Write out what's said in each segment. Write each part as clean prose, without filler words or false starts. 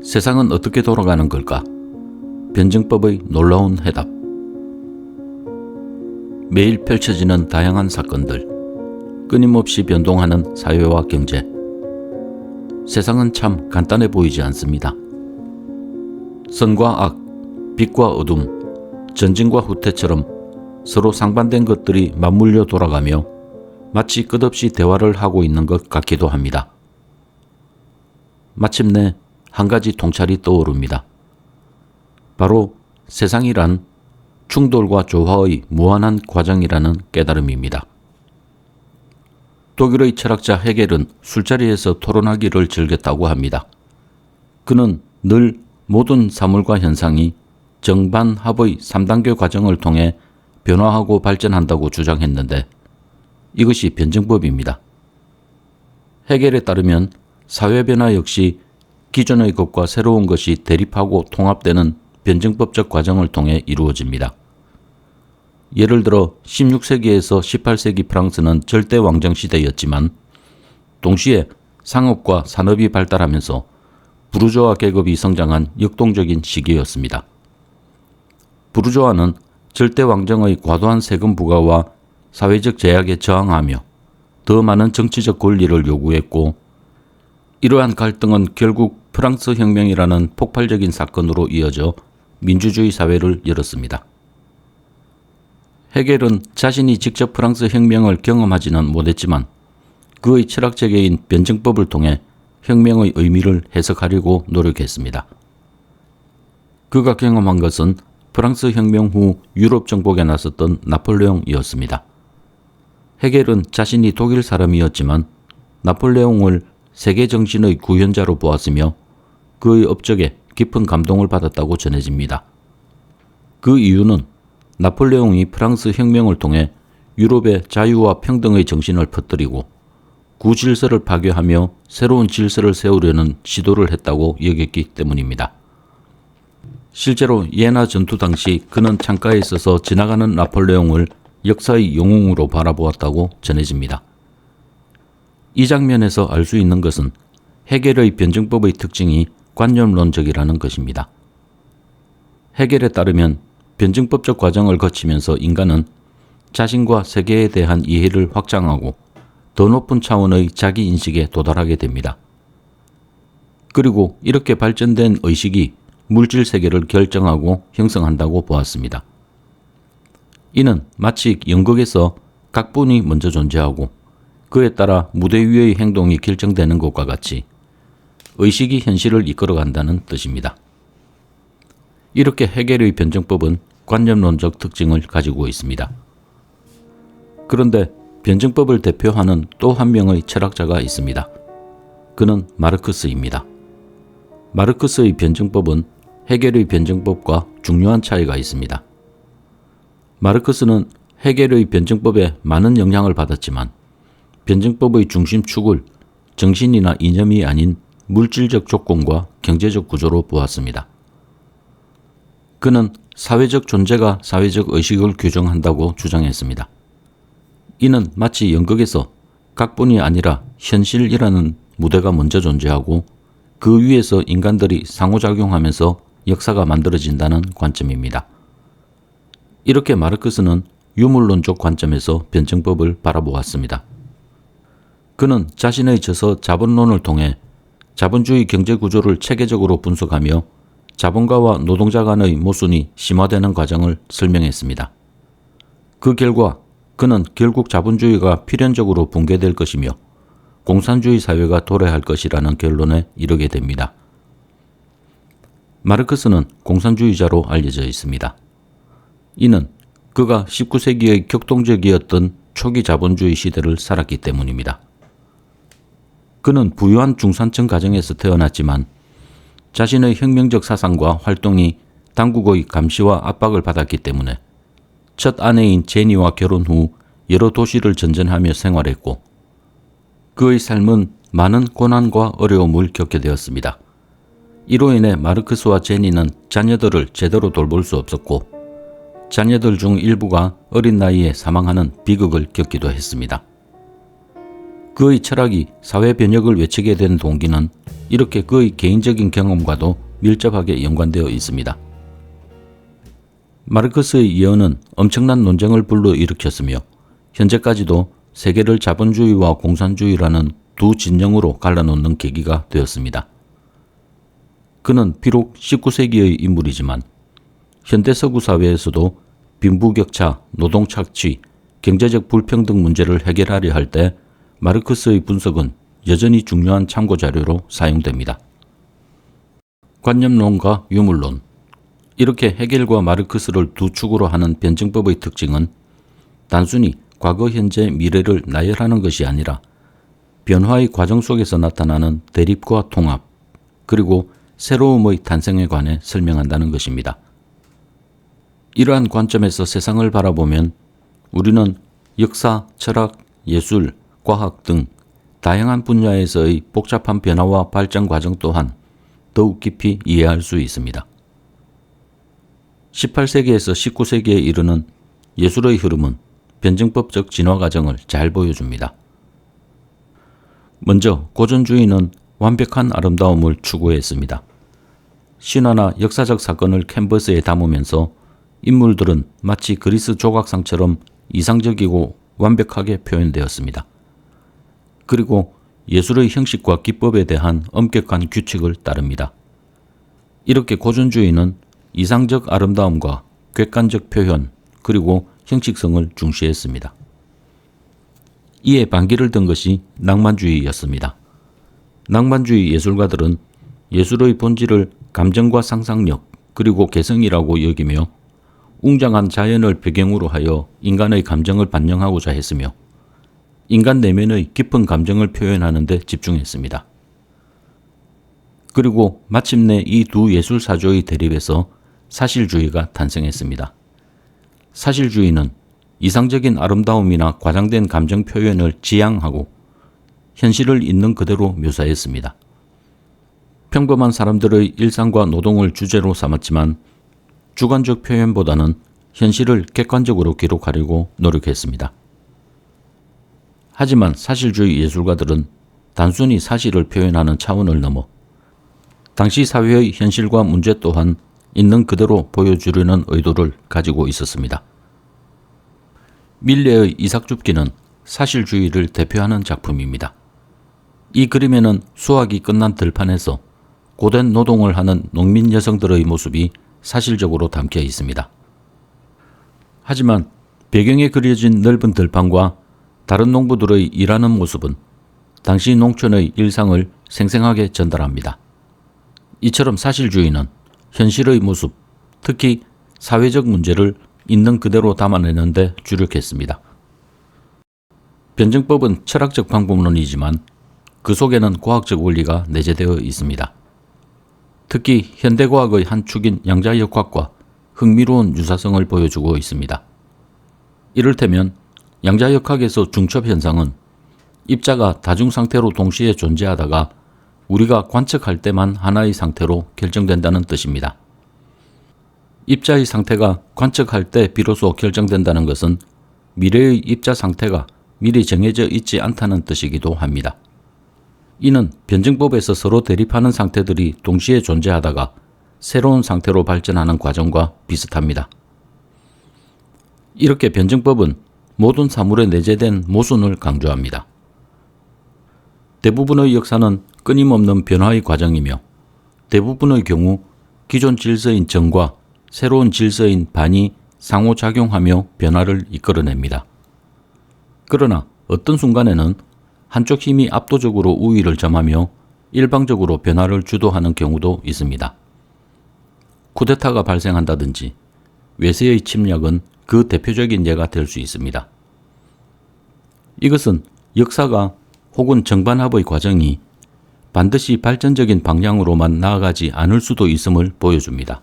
세상은 어떻게 돌아가는 걸까? 변증법의 놀라운 해답. 매일 펼쳐지는 다양한 사건들, 끊임없이 변동하는 사회와 경제. 세상은 참 간단해 보이지 않습니다. 선과 악, 빛과 어둠, 전진과 후퇴처럼 서로 상반된 것들이 맞물려 돌아가며 마치 끝없이 대화를 하고 있는 것 같기도 합니다. 마침내 한 가지 통찰이 떠오릅니다. 바로 세상이란 충돌과 조화의 무한한 과정이라는 깨달음입니다. 독일의 철학자 헤겔은 술자리에서 토론하기를 즐겼다고 합니다. 그는 늘 모든 사물과 현상이 정반합의 3단계 과정을 통해 변화하고 발전한다고 주장했는데 이것이 변증법입니다. 헤겔에 따르면 사회변화 역시 기존의 것과 새로운 것이 대립하고 통합되는 변증법적 과정을 통해 이루어집니다. 예를 들어 16세기에서 18세기 프랑스는 절대 왕정 시대였지만 동시에 상업과 산업이 발달하면서 부르주아 계급이 성장한 역동적인 시기였습니다. 부르주아는 절대 왕정의 과도한 세금 부과와 사회적 제약에 저항하며 더 많은 정치적 권리를 요구했고, 이러한 갈등은 결국 프랑스 혁명이라는 폭발적인 사건으로 이어져 민주주의 사회를 열었습니다. 헤겔은 자신이 직접 프랑스 혁명을 경험하지는 못했지만 그의 철학체계인 변증법을 통해 혁명의 의미를 해석하려고 노력했습니다. 그가 경험한 것은 프랑스 혁명 후 유럽 정복에 나섰던 나폴레옹이었습니다. 헤겔은 자신이 독일 사람이었지만 나폴레옹을 세계 정신의 구현자로 보았으며 그의 업적에 깊은 감동을 받았다고 전해집니다. 그 이유는 나폴레옹이 프랑스 혁명을 통해 유럽의 자유와 평등의 정신을 퍼뜨리고 구질서를 파괴하며 새로운 질서를 세우려는 시도를 했다고 여겼기 때문입니다. 실제로 예나 전투 당시 그는 창가에 서서 지나가는 나폴레옹을 역사의 영웅으로 바라보았다고 전해집니다. 이 장면에서 알 수 있는 것은 헤겔의 변증법의 특징이 관념론적이라는 것입니다. 헤겔에 따르면 변증법적 과정을 거치면서 인간은 자신과 세계에 대한 이해를 확장하고 더 높은 차원의 자기인식에 도달하게 됩니다. 그리고 이렇게 발전된 의식이 물질 세계를 결정하고 형성한다고 보았습니다. 이는 마치 연극에서 각본이 먼저 존재하고 그에 따라 무대 위의 행동이 결정되는 것과 같이 의식이 현실을 이끌어간다는 뜻입니다. 이렇게 헤겔의 변증법은 관념론적 특징을 가지고 있습니다. 그런데 변증법을 대표하는 또 한 명의 철학자가 있습니다. 그는 마르크스입니다. 마르크스의 변증법은 헤겔의 변증법과 중요한 차이가 있습니다. 마르크스는 헤겔의 변증법에 많은 영향을 받았지만 변증법의 중심축을 정신이나 이념이 아닌 물질적 조건과 경제적 구조로 보았습니다. 그는 사회적 존재가 사회적 의식을 규정한다고 주장했습니다. 이는 마치 연극에서 각본이 아니라 현실이라는 무대가 먼저 존재하고 그 위에서 인간들이 상호작용하면서 역사가 만들어진다는 관점입니다. 이렇게 마르크스는 유물론적 관점에서 변증법을 바라보았습니다. 그는 자신의 저서 자본론을 통해 자본주의 경제구조를 체계적으로 분석하며 자본가와 노동자 간의 모순이 심화되는 과정을 설명했습니다. 그 결과 그는 결국 자본주의가 필연적으로 붕괴될 것이며 공산주의 사회가 도래할 것이라는 결론에 이르게 됩니다. 마르크스는 공산주의자로 알려져 있습니다. 이는 그가 19세기의 격동적이었던 초기 자본주의 시대를 살았기 때문입니다. 그는 부유한 중산층 가정에서 태어났지만 자신의 혁명적 사상과 활동이 당국의 감시와 압박을 받았기 때문에 첫 아내인 제니와 결혼 후 여러 도시를 전전하며 생활했고 그의 삶은 많은 고난과 어려움을 겪게 되었습니다. 이로 인해 마르크스와 제니는 자녀들을 제대로 돌볼 수 없었고 자녀들 중 일부가 어린 나이에 사망하는 비극을 겪기도 했습니다. 그의 철학이 사회 변혁을 외치게 된 동기는 이렇게 그의 개인적인 경험과도 밀접하게 연관되어 있습니다. 마르크스의 예언은 엄청난 논쟁을 불러일으켰으며 현재까지도 세계를 자본주의와 공산주의라는 두 진영으로 갈라놓는 계기가 되었습니다. 그는 비록 19세기의 인물이지만 현대 서구 사회에서도 빈부격차, 노동착취, 경제적 불평등 문제를 해결하려 할 때 마르크스의 분석은 여전히 중요한 참고자료로 사용됩니다. 관념론과 유물론. 이렇게 헤겔과 마르크스를 두 축으로 하는 변증법의 특징은 단순히 과거, 현재, 미래를 나열하는 것이 아니라 변화의 과정 속에서 나타나는 대립과 통합, 그리고 새로움의 탄생에 관해 설명한다는 것입니다. 이러한 관점에서 세상을 바라보면 우리는 역사, 철학, 예술, 과학 등 다양한 분야에서의 복잡한 변화와 발전 과정 또한 더욱 깊이 이해할 수 있습니다. 18세기에서 19세기에 이르는 예술의 흐름은 변증법적 진화 과정을 잘 보여줍니다. 먼저 고전주의는 완벽한 아름다움을 추구했습니다. 신화나 역사적 사건을 캔버스에 담으면서 인물들은 마치 그리스 조각상처럼 이상적이고 완벽하게 표현되었습니다. 그리고 예술의 형식과 기법에 대한 엄격한 규칙을 따릅니다. 이렇게 고전주의는 이상적 아름다움과 객관적 표현 그리고 형식성을 중시했습니다. 이에 반기를 든 것이 낭만주의였습니다. 낭만주의 예술가들은 예술의 본질을 감정과 상상력 그리고 개성이라고 여기며 웅장한 자연을 배경으로 하여 인간의 감정을 반영하고자 했으며 인간 내면의 깊은 감정을 표현하는 데 집중했습니다. 그리고 마침내 이 두 예술사조의 대립에서 사실주의가 탄생했습니다. 사실주의는 이상적인 아름다움이나 과장된 감정 표현을 지향하고 현실을 있는 그대로 묘사했습니다. 평범한 사람들의 일상과 노동을 주제로 삼았지만 주관적 표현보다는 현실을 객관적으로 기록하려고 노력했습니다. 하지만 사실주의 예술가들은 단순히 사실을 표현하는 차원을 넘어 당시 사회의 현실과 문제 또한 있는 그대로 보여주려는 의도를 가지고 있었습니다. 밀레의 이삭줍기는 사실주의를 대표하는 작품입니다. 이 그림에는 수확이 끝난 들판에서 고된 노동을 하는 농민 여성들의 모습이 사실적으로 담겨 있습니다. 하지만 배경에 그려진 넓은 들판과 다른 농부들의 일하는 모습은 당시 농촌의 일상을 생생하게 전달합니다. 이처럼 사실주의는 현실의 모습, 특히 사회적 문제를 있는 그대로 담아내는 데 주력했습니다. 변증법은 철학적 방법론이지만 그 속에는 과학적 원리가 내재되어 있습니다. 특히 현대과학의 한 축인 양자역학과 흥미로운 유사성을 보여주고 있습니다. 이를테면 양자역학에서 중첩현상은 입자가 다중상태로 동시에 존재하다가 우리가 관측할 때만 하나의 상태로 결정된다는 뜻입니다. 입자의 상태가 관측할 때 비로소 결정된다는 것은 미래의 입자 상태가 미리 정해져 있지 않다는 뜻이기도 합니다. 이는 변증법에서 서로 대립하는 상태들이 동시에 존재하다가 새로운 상태로 발전하는 과정과 비슷합니다. 이렇게 변증법은 모든 사물에 내재된 모순을 강조합니다. 대부분의 역사는 끊임없는 변화의 과정이며 대부분의 경우 기존 질서인 정과 새로운 질서인 반이 상호작용하며 변화를 이끌어냅니다. 그러나 어떤 순간에는 한쪽 힘이 압도적으로 우위를 점하며 일방적으로 변화를 주도하는 경우도 있습니다. 쿠데타가 발생한다든지 외세의 침략은 그 대표적인 예가 될 수 있습니다. 이것은 역사가 혹은 정반합의 과정이 반드시 발전적인 방향으로만 나아가지 않을 수도 있음을 보여줍니다.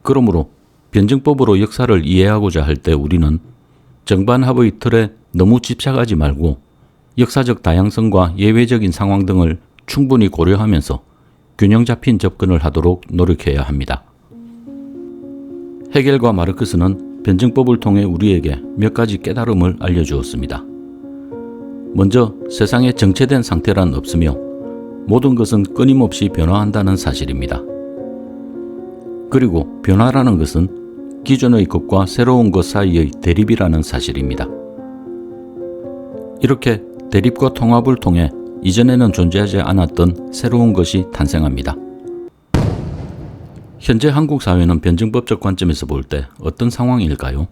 그러므로 변증법으로 역사를 이해하고자 할 때 우리는 정반합의 틀에 너무 집착하지 말고 역사적 다양성과 예외적인 상황 등을 충분히 고려하면서 균형 잡힌 접근을 하도록 노력해야 합니다. 헤겔과 마르크스는 변증법을 통해 우리에게 몇 가지 깨달음을 알려주었습니다. 먼저 세상에 정체된 상태란 없으며 모든 것은 끊임없이 변화한다는 사실입니다. 그리고 변화라는 것은 기존의 것과 새로운 것 사이의 대립이라는 사실입니다. 이렇게 대립과 통합을 통해 이전에는 존재하지 않았던 새로운 것이 탄생합니다. 현재 한국 사회는 변증법적 관점에서 볼 때 어떤 상황일까요?